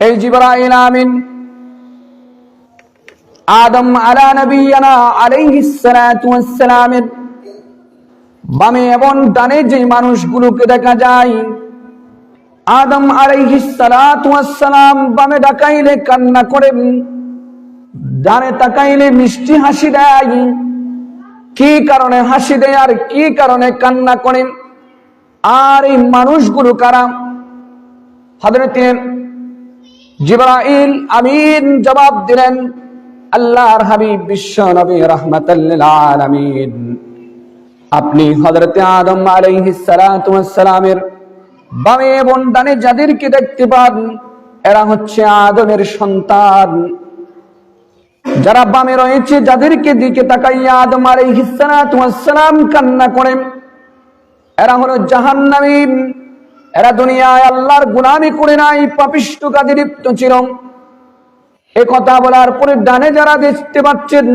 এই জিবরাইল আমিন আদম আলা নবিয়ানা আলাইহিস সালাতু ওয়াস সালামের বামে এবং ডানে যে মানুষগুলোকে দেখা যায়, আদম আলাইহিস সালাতু ওয়াস সালাম বামে তাকাইলে কান্না করেন, ডানে তাকাইলে মিষ্টি হাসি দেয়। কি কারণে হাসি দেয় আর কি কারণে কান্না করেন? আর এই মানুষগুলো কারা? হযরত জিবরাইল আমিন জবাব দিলেন, আল্লাহর হাবিব বিশ্ব নবী রাহমাতাল লিল আলামিন, আপনি হযরত আদম আলাইহিস সালাতু ওয়াস সালামের বামে এবং ডানে যাদেরকে দেখতে পান, এরা হচ্ছে আদমের সন্তান। যারা বামে রয়েছে, যাদেরকে দিকে তাকাইয়া আদম আলাইহিস সালাতু ওয়াস সালাম কান্না করেন, এরা হলো জাহান্নামী। এরা দুনিয়ায় আল্লাহর গোলামি করে নাই, পাপিষ্ঠ কাজে লিপ্ত ছিল। এ কথা বলার পরে ডানে যারা দেখতে পাচ্ছেন,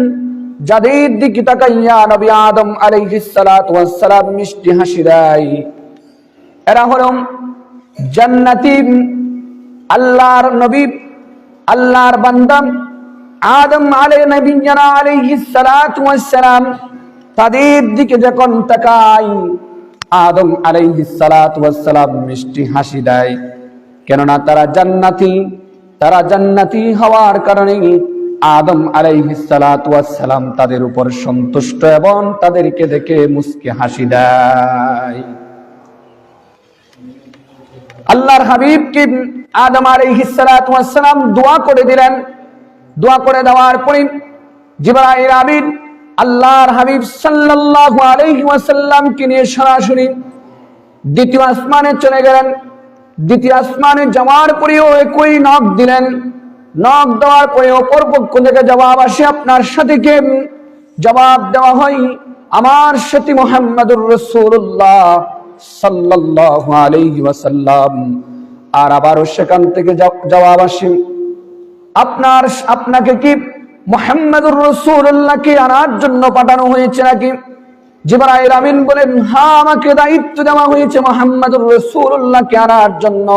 যাদের দিকে তাকাইয়া নবী আদম আলাইহিস সালাতু ওয়াস সালাম মিষ্টি হাসি দেয়, এরা হলো জান্নাতি, আল্লাহর নবী, আল্লাহর বান্দা আদম আলাইহিস সালাতু ওয়াস সালাম তাদের দিকে যখন তাকায়, আদম আলাইহিস সালাতু ওয়াস সালাম মিষ্টি হাসি দেয়। কেননা তারা জান্নাতি, তারা জান্নাতি হওয়ার কারণে আদম আলাইহিস সালাতু ওয়াস সালাম তাদের উপর সন্তুষ্ট এবং তাদেরকে দেখে মুস্কি হাসি দেয়। আল্লাহর হাবিবকে আদম আলাইহিস সালাতু ওয়াস সালাম দোয়া করে দিলেন। দোয়া করে দেওয়ার পরে জিবরাইল আমিন আল্লাহর হাবিব সাল্লাল্লাহু আলাইহি ওয়াসাল্লামকে নিয়ে সরাসরি দ্বিতীয় আসমানে চলে গেলেন। দ্বিতীয় আসমানে যাওয়ার পরেও একই নক দিলেন। নক দেওয়ার পরে অপর পক্ষ থেকে জবাব আসে, আপনার সাথে কে? জবাব দেওয়া হয়, আমার সাথে মুহাম্মাদুর রাসূলুল্লাহ সাল্লাল্লাহু আলাইহি ওয়াসাল্লাম। আর আবারও সেখান থেকে জবাব আসে, আপনাকে কি মুহাম্মাদুর রাসূলুল্লাহকে আনার জন্য পাঠানো হয়েছে নাকি? জিবরাইল আমিন বলেন, হ্যাঁ, আমাকে দায়িত্ব দেওয়া হয়েছে মুহাম্মাদুর রাসূলুল্লাহকে আনার জন্য।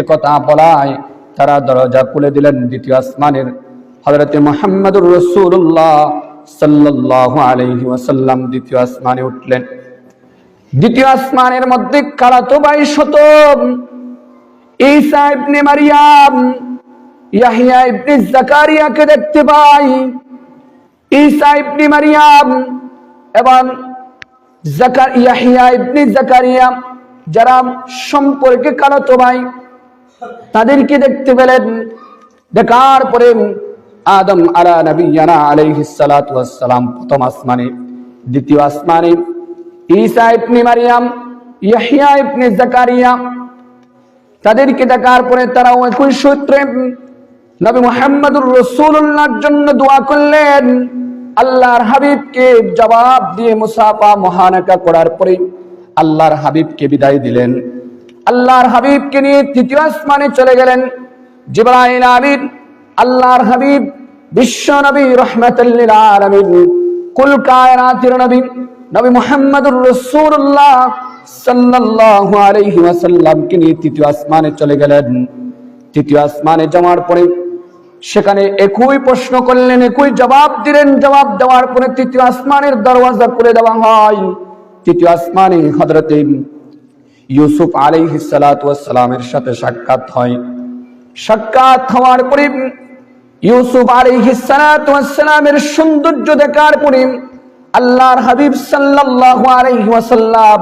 একথা বলায় তারা দরজা খুলে দিলেন দ্বিতীয় আসমানের। হযরত মুহাম্মাদুর রাসূলুল্লাহ সাল্লাল্লাহু আলাইহি ওয়াসাল্লাম দ্বিতীয় আসমানে উঠলেন। দ্বিতীয় আসমানের মধ্যে খালাতো ভাই শত ঈসা ইবনে মারইয়াম, ইয়াহইয়া ইবনে যাকারিয়াকে দেখতে পাই। ঈসা ইবনে মারইয়াম এবং ইয়াহইয়া ইবনে যাকারিয়া, যারা সম্পর্কে খালাতো ভাই, তাদেরকে দেখতে পেলেন। দেখার পরে আদম আলা নবিয়ানা আলাইহিস সালাতু ওয়াস সালাম প্রথম আসমানে, দ্বিতীয় আসমানে ঈসা ইবনে মারইয়াম, ইয়াহইয়া ইবনে যাকারিয়া, তাদেরকে দেখার পরে তারা একই সূত্রে নবী মুহাম্মাদুর রাসূলুল্লাহর জন্য দোয়া করলেন। আল্লাহর হাবিবকে জবাব দিয়ে মুসাফা মুহানাকা করার পরে আল্লাহর হাবিবকে বিদায় দিলেন। আল্লাহর হাবিবকে নিয়ে তৃতীয় আসমানে চলে গেলেন। জিবরাইল আমিন আল্লাহর হাবিব বিশ্ব নবী রাহমাতুল লিল আলামিন, কুল কায়নাতের নবী, নবী মুহাম্মাদুর রাসূলুল্লাহ সাল্লাল্লাহু আলাইহি ওয়াসাল্লামকে নিয়ে তৃতীয় আসমানে চলে গেলেন। তৃতীয় আসমানে যাওয়ার পরে সেখানে একই প্রশ্ন করলেন, একই জবাব দিলেন। জবাব দেওয়ার পরে তৃতীয় আসমানের দরওয়াজা খুলে দেওয়া হয়। তৃতীয় আসমানে হযরত ইউসুফ আলাইহিস সালাতু ওয়াস সালামের সাথে সাক্ষাৎ হয়। সাক্ষাৎ হওয়ার পরে ইউসুফ আলাইহিস সালাতু ওয়াস সালামের সৌন্দর্য দেখার পরে আল্লাহর হাবিব সাল্লাল্লাহু আলাইহি ওয়াসাল্লাম,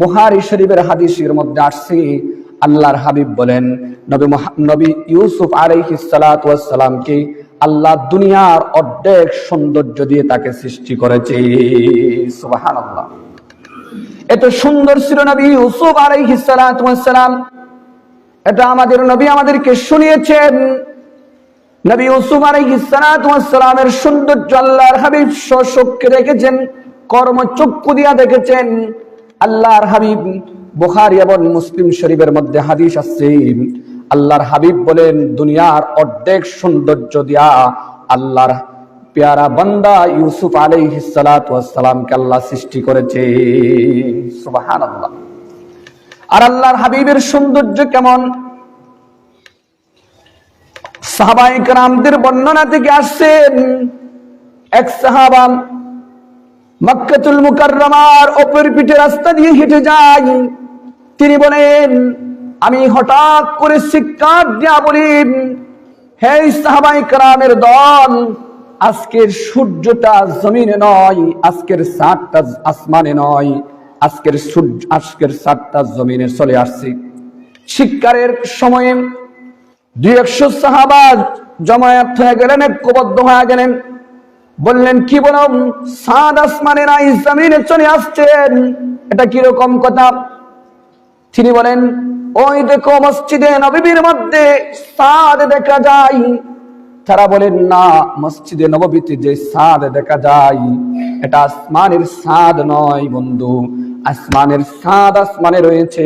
বুখারী শরীফের হাদিসের মধ্যে আসছে, আল্লাহর হাবিব বলেন, নবী ইউসুফ আলাইহিস সালাতু ওয়াস সালামকে আল্লাহ দুনিয়ার অর্ধেক সৌন্দর্য দিয়ে তাকে সৃষ্টি করেছে। সুবহানাল্লাহ। এত সুন্দর ছিল নবী ইউসুফ আলাইহিস সালাতু ওয়াস সালাম। এটা আমাদের নবী আমাদেরকে শুনিয়েছেন। নবী ইউসুফ আলাইহিস সালাতু ওয়াস সালামের সৌন্দর্য আল্লাহর হাবিব স্বচক্ষে দেখেছেন, কর্মচক্ষু দিয়া দেখেছেন। আল্লাহর হাবিব, বুখারী এবং মুসলিম শরীফের মধ্যে হাদিস আছে, আল্লাহর হাবিব বলেন, দুনিয়ার অর্ধেক সৌন্দর্য দিয়া আল্লাহর প্যারা বান্দা ইউসুফ আলাইহিস সালাতু ওয়াস সালামকে আল্লাহ সৃষ্টি করেছে। সুবহানাল্লাহ। আর আল্লাহর হাবিবের সৌন্দর্য কেমন? সাহাবায়ে কেরামদের বর্ণনা থেকে আসছেন, এক সাহাবা মক্কাতুল মুকাররমার অপর পিঠে রাস্তা দিয়ে হেঁটে যায়। তিনি বলেন, আমি হঠাৎ করে চিৎকার দিয়া বলি, হে সাহাবায়ে কেরামের দল, আজকের সূর্যটা জমিনে নয়, আজকের চাঁদটা আসমানে নয়, আজকের চাঁদটা জমিনে চলে আসছে। চিৎকারের সময়ে 200 সাহাবা জমায়েত হয়ে গেলেন, ঐক্যবদ্ধ হয়ে গেলেন। বললেন, কি বলো, চাঁদ আসমানে নাই, জমিনে চলে আসছেন, এটা কিরকম কথা? তিনি বলেন, ওই দেখো মসজিদে নববীর মধ্যে চাঁদ দেখা যায়। তারা বলেন, না, মসজিদে নববীতে যে চাঁদ দেখা যায় এটা আসমানের চাঁদ নয় বন্ধু, আসমানের চাঁদ আসমানে রয়েছে,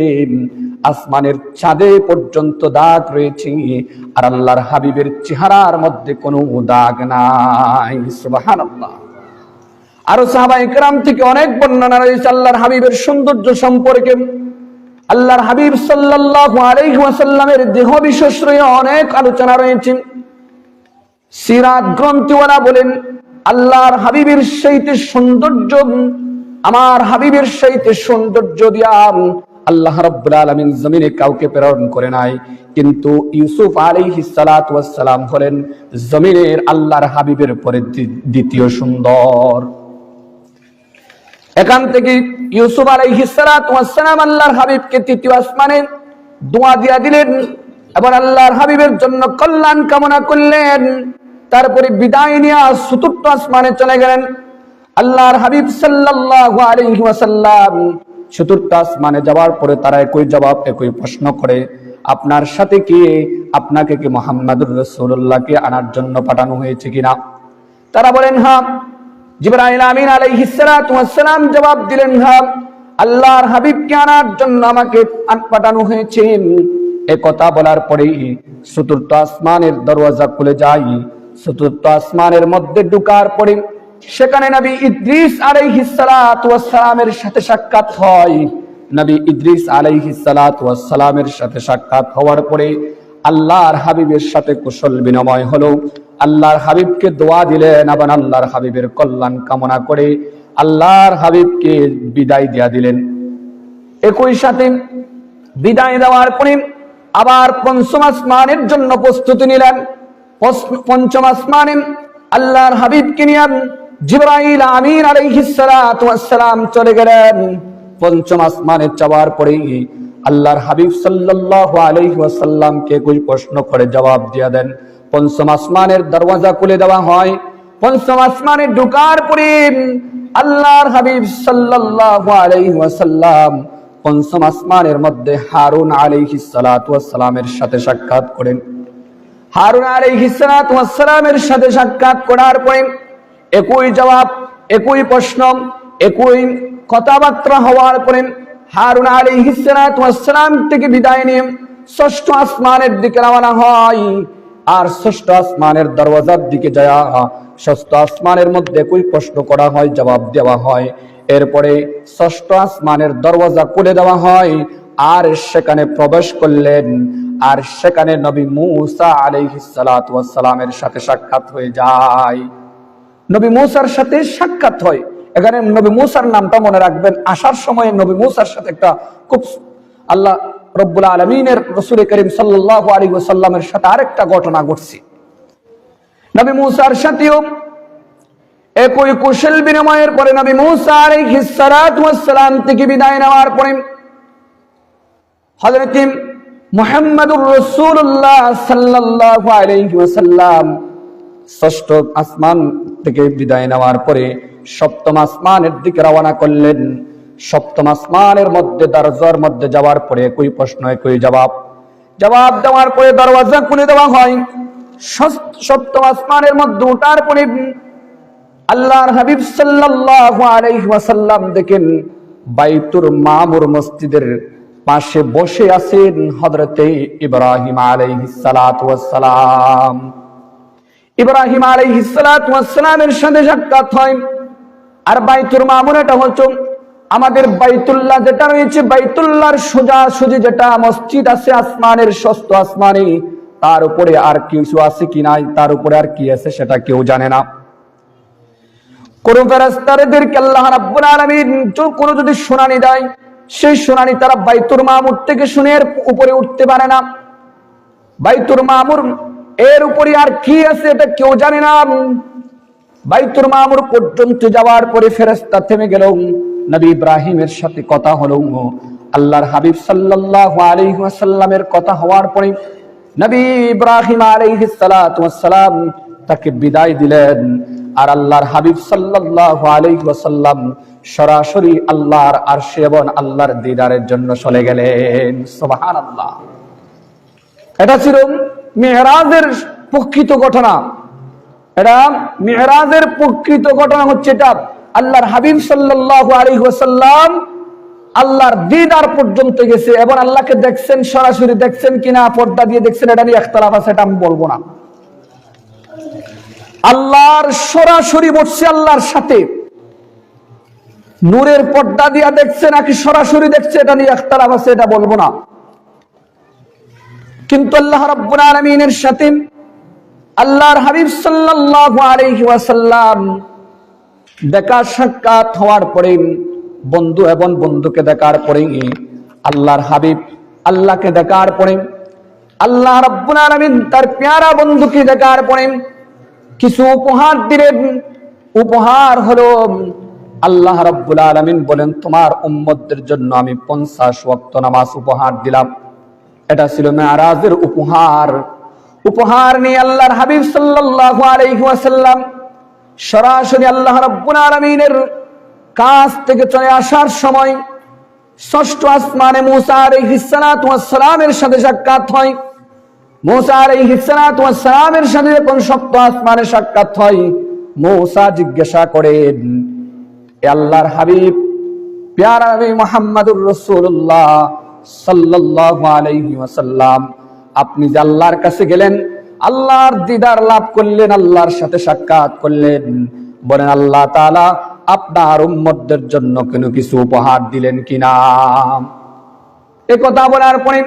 আসমানের চাঁদে পর্যন্ত দাগ রয়েছে, আর আল্লাহর হাবিবের চেহারার মধ্যে কোনো দাগ নাই। সুবহানাল্লাহ। আরো সাহাবায়ে কেরাম থেকে অনেক বর্ণনা রয়েছে আল্লাহর হাবিবের সৌন্দর্য সম্পর্কে। আল্লাহর হাবিব সাল্লাল্লাহু আলাইহি ওয়াসাল্লামের দেহ বিষয়ে অনেক আলোচনা রয়েছে। সিরাত গ্রন্থওয়ালা বলেন, আল্লাহর হাবিবের সেইতে সৌন্দর্য, আমার হাবিবের সেইতে সৌন্দর্য দিয়া আল্লাহ রাব্বুল আলামিন জমিনে কাউকে প্রেরণ করে নাই। কিন্তু ইউসুফ আলাইহিস সালাতু ওয়াস সালাম হলেন জমিনের আল্লাহর হাবিবের পরে দ্বিতীয় সুন্দর। এখান থেকে ইউসুফ আলাইহিস সালাতু ওয়াস সালাম আল্লাহর হাবিবকে তৃতীয় আসমানে দোয়া দিয়া দিলেন এবং আল্লাহর হাবিবের জন্য কল্যাণ কামনা করলেন। তারপরে বিদায় নিয়ে চতুর্থ আসমানে চলে গেলেন। আল্লাহর হাবিব সাল্লাল্লাহু আলাইহি ওয়াসাল্লাম চতুর্থ আসমানে যাওয়ার পরে তারা একই প্রশ্ন করে, আপনার সাথে কি, আপনাকে কি মুহাম্মাদুর রাসূলুল্লাহকে আনার জন্য পাঠানো হয়েছে কিনা? তারা বলেন, হ্যাঁ। জিবরাইল আমিন আলাইহিস সালাতু ওয়াস সালাম জবাব দিলেন, হ্যাঁ, আল্লাহর হাবিবকে আনার জন্য আমাকে পাঠানো হয়েছে। এই কথা বলার পরেই চতুর্থ আসমানের দরওয়াজা খুলে যায়। চতুর্থ আসমানের মধ্যে ঢোকার পরে সেখানে নবী ইদ্রিস আলাইহিস সালাতু ওয়াস সালামের সাথে সাক্ষাৎ হয়। নবী ইদ্রিস আলাইহিস সালাতু ওয়াস সালামের সাথে সাক্ষাৎ হওয়ার পরে আল্লাহর হাবিবের সাথে কুশল বিনিময় হলো। আল্লাহর হাবিবকে দোয়া দিলেন এবং আল্লাহর হাবিবের কল্যাণ কামনা করে আল্লাহর হাবিবকে বিদায় দিয়া দিলেন। একই সাথে বিদায় দেওয়ার পরে আবার পঞ্চম আসমানের জন্য প্রস্তুতি নিলেন। পঞ্চম আসমানে আল্লাহর হাবিবকে নিয়ে জিবরাইল আমিন আলাইহিস সালাতু ওয়াস সালাম চলে গেলেন। পঞ্চম আসমানে যাওয়ার পরে আল্লাহর হাবিব সাল্লাল্লাহু আলাইহি ওয়াসাল্লামকে কোন প্রশ্ন করে জবাব দিয়া দেন। পঞ্চম আসমানের দরওয়াজা খুলে দেওয়া হয়। পঞ্চম আসমানে ঢোকার পরে আল্লাহর হাবিব সাল্লাল্লাহু আলাইহি ওয়াসাল্লাম পঞ্চম আসমানের মধ্যে হারুন আলাইহিস সালাতু ওয়াস সালামের সাথে সাক্ষাৎ করেন। হারুন আলাইহিস সালাতু ওয়াস সালামের সাথে সাক্ষাৎ করার পরে একই জবাব, একই প্রশ্ন, একই কথাবার্তা হওয়ার পরে হারুন আলাইহিস সালাতু ওয়াস সালাম থেকে বিদায় নিয়ে ষষ্ঠ আসমানের দিকে রওনা হয়। আর ষষ্ঠ আসমানের দরওয়াজার দিকে যায় ষষ্ঠ আসমানের মধ্যে একই প্রশ্ন করা হয়, জবাব দেওয়া হয়। এরপরে ষষ্ঠ আসমানের দরওয়াজা খুলে দেওয়া হয় আর সেখানে প্রবেশ করলেন। আর সেখানে নবী মূসা আলাইহিস সালাতু ওয়াস সালামের সাথে সাক্ষাৎ হয়ে যায়। নবী মূসার সাথে সাক্ষাৎ হয়। এখানে নবী মূসার নামটা মনে রাখবেন। আসার সময় নবী মূসার সাথে একটা খুব আল্লাহ রব্বুল আলামিনের রাসূল করিম সাল্লাল্লাহু আলাইহি ওয়াসাল্লামের সাথে আরেকটা ঘটনা ঘটছে। নবী মূসার সাথেও একই কুশল বিনিময়ের পরে নবী মূসা আলাইহিস সালাতু ওয়াস সালাম থেকে বিদায় নেওয়ার পরে হযরত মুহাম্মদুর রাসূলুল্লাহ সাল্লাল্লাহু আলাইহি ওয়াসাল্লাম ষষ্ঠ আসমান থেকে বিদায় নেওয়ার পরে সপ্তম আসমানের দিকে রওনা করলেন। সপ্তম আসমানের মধ্যে দরজার মধ্যে যাওয়ার পরে একই প্রশ্ন, একই জবাব দেওয়ার পরে দরওয়াজা খুলে দেওয়া হয়। সপ্তম আসমানের মধ্যে ওঠার পরে আল্লাহর হাবিব সাল্লাল্লাহু আলাইহি ওয়াসাল্লাম দেখেন বাইতুল মামুর মসজিদের পাশে বসে আছেন হযরতে ইব্রাহিম আলাইহিস সালাতু ওয়াস সালাম। ইব্রাহিম আলাইহিস সালাতু ওয়াস সালামের সাথে সাক্ষাৎ হয়। আর বাইতুল মামুর এটা হচ্ছে আমাদের বাইতুল্লাহ যেটা রয়েছে, বাইতুল্লাহর সোজাসুজি যেটা মসজিদ আছে আসমানের ষষ্ঠ আসমানে, তার উপরে আর কিছু আছে কি নাই, তার উপরে আর কি আছে সেটা কেউ জানে না। কোন ফেরেশতাদেরকে আল্লাহ রাব্বুল আলামিন কোন যদি শুনানি দেয়, সেই শুনানি তারা বাইতুল মামুর থেকে শুনে এর উপরে উঠতে পারে না। বাইতুল মামুর এর উপরে আর কি আছে এটা কেউ জানে না। বাইতুল মামুর পর্যন্ত যাওয়ার পরে ফেরেশতা থেমে গেল। নবী ইব্রাহিমের সাথে কথা হলো, আল্লাহর হাবিব সাল্লাল্লাহু আলাইহি ওয়াসাল্লামের কথা হওয়ার পরে নবী ইব্রাহিম আলাইহিস সালাতু ওয়াস সালাম তাকে বিদায় দিলেন। আর আল্লাহর হাবিব সাল্লাল্লাহু আলাইহি ওয়াসাল্লাম সরাসরি আল্লাহর আরশে এবং আল্লাহর দিদারের জন্য চলে গেলেন। সুবহানাল্লাহ। এটা ছিল মিরাজের প্রকৃত ঘটনা। এটা মিরাজের প্রকৃত ঘটনা হচ্ছে এটা। আল্লাহর হাবিব সাল্লাল্লাহু আলাইহি ওয়াসাল্লাম আল্লাহর দিদার পর্যন্ত গেছে এবং আল্লাহকে দেখছেন, সরাসরি দেখছেন কিনা, পর্দা দিয়ে দেখছেন, এটা নিয়ে ইখতিলাফ আছে, এটা আমি বলবো না। আল্লাহর সরাসরি বসছে আল্লাহর সাথে, নূরের পর্দা দিয়া দেখছে নাকি সরাসরি দেখছে, এটা নিয়ে ইখতিলাফ আছে, এটা বলবো না। কিন্তু আল্লাহ রাব্বুল আলামিনের সাথে আল্লাহর হাবিব সাল্লাল্লাহু আলাইহি ওয়াসাল্লাম দেখা সাক্ষাৎ হওয়ার পরে, বন্ধু এবং বন্ধুকে দেখার পরে, আল্লাহর হাবিব আল্লাহকে দেখার পরে, আল্লাহ রাব্বুল আলামিন তার প্যারা বন্ধুকে দেখার পরে কিছু উপহার দিলেন। উপহার হলো আল্লাহ রাব্বুল আলামিন বলেন, তোমার উম্মতদের জন্য আমি 50 ওয়াক্ত নামাজ উপহার দিলাম। এটা ছিল মেরাজের উপহার। উপহার নিয়ে আল্লাহর হাবিব সাল্লাল্লাহু আলাইহি ওয়াসাল্লাম সরাসরি আল্লাহ রাব্বুল আলামিনের কাছ থেকে চলে আসার সময় ষষ্ঠ আসমানে মুসা আলাইহিস সালাতু ওয়াস সালামের সাথে সাক্ষাৎ হয়। মুসা আলাইহিস সালাতু ওয়াস সালামের সাথে যখন সপ্ত আসমানে সাক্ষাৎ হয়, মুসা জিজ্ঞাসা করেন, এ আল্লাহর হাবিব প্যারা নবী মুহাম্মদুর রাসূলুল্লাহ সাল্লাল্লাহু আলাইহি ওয়াসাল্লাম, আপনি যে আল্লাহর কাছে গেলেন, আল্লাহর দিদার লাভ করলেন, আল্লাহর সাথে সাক্ষাৎ করলেন, বলেন আল্লাহ তাআলা আপনার উম্মতদের জন্য কোনো কিছু উপহার দিলেন কিনা? এই কথা বলার পরে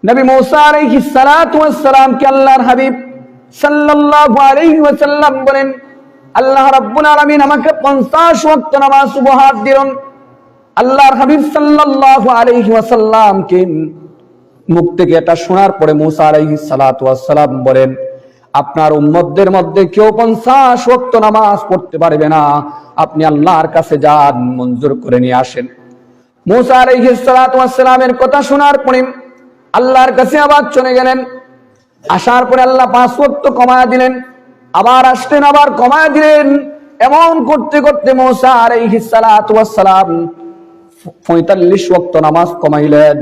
নবী মুসা আলাইহিস সালাতু ওয়াস সালাম কে আল্লাহর হাবিব সাল্লাল্লাহু আলাইহি ওয়াসাল্লাম বলেন, আল্লাহ রাব্বুল আলামিন আমাকে 50 ওয়াক্ত নামাজ উপহার দিলেন। আল্লাহর হাবিব সাল্লাল্লাহু আলাইহি ওয়াসাল্লামকে মুখ থেকে এটা শোনার পরে মুসা আলাইহিস সালাতু ওয়াস সালাম বলেন, আপনার উম্মতদের মধ্যে কেউ 50 ওয়াক্ত নামাজ পড়তে পারবে না, আপনি আল্লাহর কাছে যান, মঞ্জুর করে নিয়ে আসেন। মুসা আলাইহিস সালাতু ওয়াস সালামের কথা শোনার পরে আল্লাহর কাছে আবার চলে গেলেন। আসার পরে আল্লাহ 5 ওয়াক্ত কমায়া দিলেন, আবার আসলেন, আবার কমায়া দিলেন। এমন করতে করতে মুসা আলাইহিস সালাতু ওয়াস সালাম 45 ওয়াক্ত নামাজ কমাইলেন।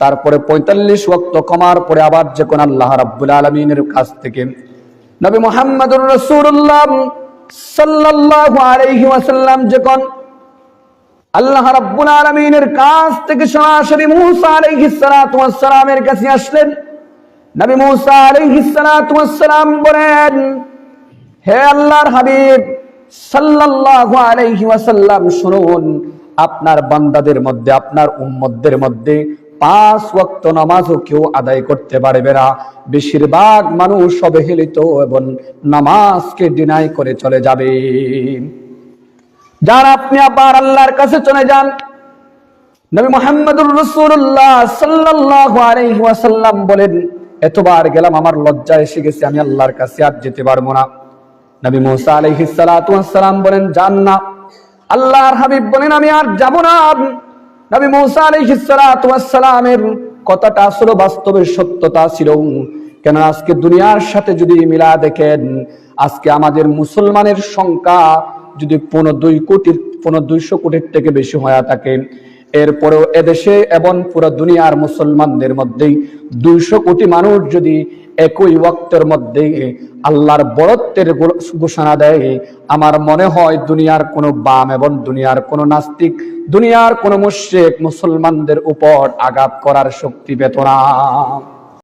তারপরে 45 ওয়াক্ত কমার পরে আবার যখন আল্লাহ রাব্বুল আলামিনের কাছ থেকে নবী মুহাম্মদুর রাসূলুল্লাহ সাল্লাল্লাহু আলাইহি ওয়াসাল্লাম যখন আল্লাহ রাব্বুল আলামিনের কাছ থেকে সরাসরি মুসা আলাইহিস সালাতু ওয়াস সালামের কাছে আসলেন, নবী মুসা আলাইহিস সালাতু ওয়াস সালাম বলেন, হে আল্লাহর হাবিব সাল্লাল্লাহু আলাইহি ওয়াসাল্লাম, শুনুন, আপনার বান্দাদের মধ্যে, আপনার উম্মতদের মধ্যে 5 ওয়াক্ত নামাজও কেউ আদায় করতে পারবে না। বেশিরভাগ মানুষ অবহেলিত এবং নামাজকে ডিনাই করে চলে যাবে। যারা আপনি আবার আল্লাহর কাছে চলে যান, নবী মুহাম্মদুর রাসূলুল্লাহ সাল্লাল্লাহু আলাইহি ওয়াসাল্লাম বলেন, এতবার গেলাম, আমার লজ্জা এসে গেছে, আমি আল্লাহর কাছে আর যেতে পারবো না। নবী মুসা আলাইহিস সালাতু ওয়াস সালাম বলেন, যান না। আল্লাহর হাবিব বলেন, আমি আর যাব না। নবী মুসা আলাইহিস সালাতু ওয়াস সালামের কথাটা আসলে বাস্তবের সত্যতা ছিল। কেন আজকে দুনিয়ার সাথে যদি মিলা দেখেন, আজকে আমাদের মুসলমানের সংখ্যা যদি 200 কোটির থেকে বেশি হয়ে থাকে, এরপরেও এদেশে এবং পুরো দুনিয়ার মুসলমানদের মধ্যে 200 কোটি মানুষ যদি একই ওয়াক্তের মধ্যে আল্লাহর বড়ত্বের ঘোষণা দেয়, আমার মনে হয় দুনিয়ার কোনো বাম এবং দুনিয়ার কোনো নাস্তিক, দুনিয়ার কোনো মুশরিক মুসলমানদের উপর আঘাত করার শক্তি পেত না।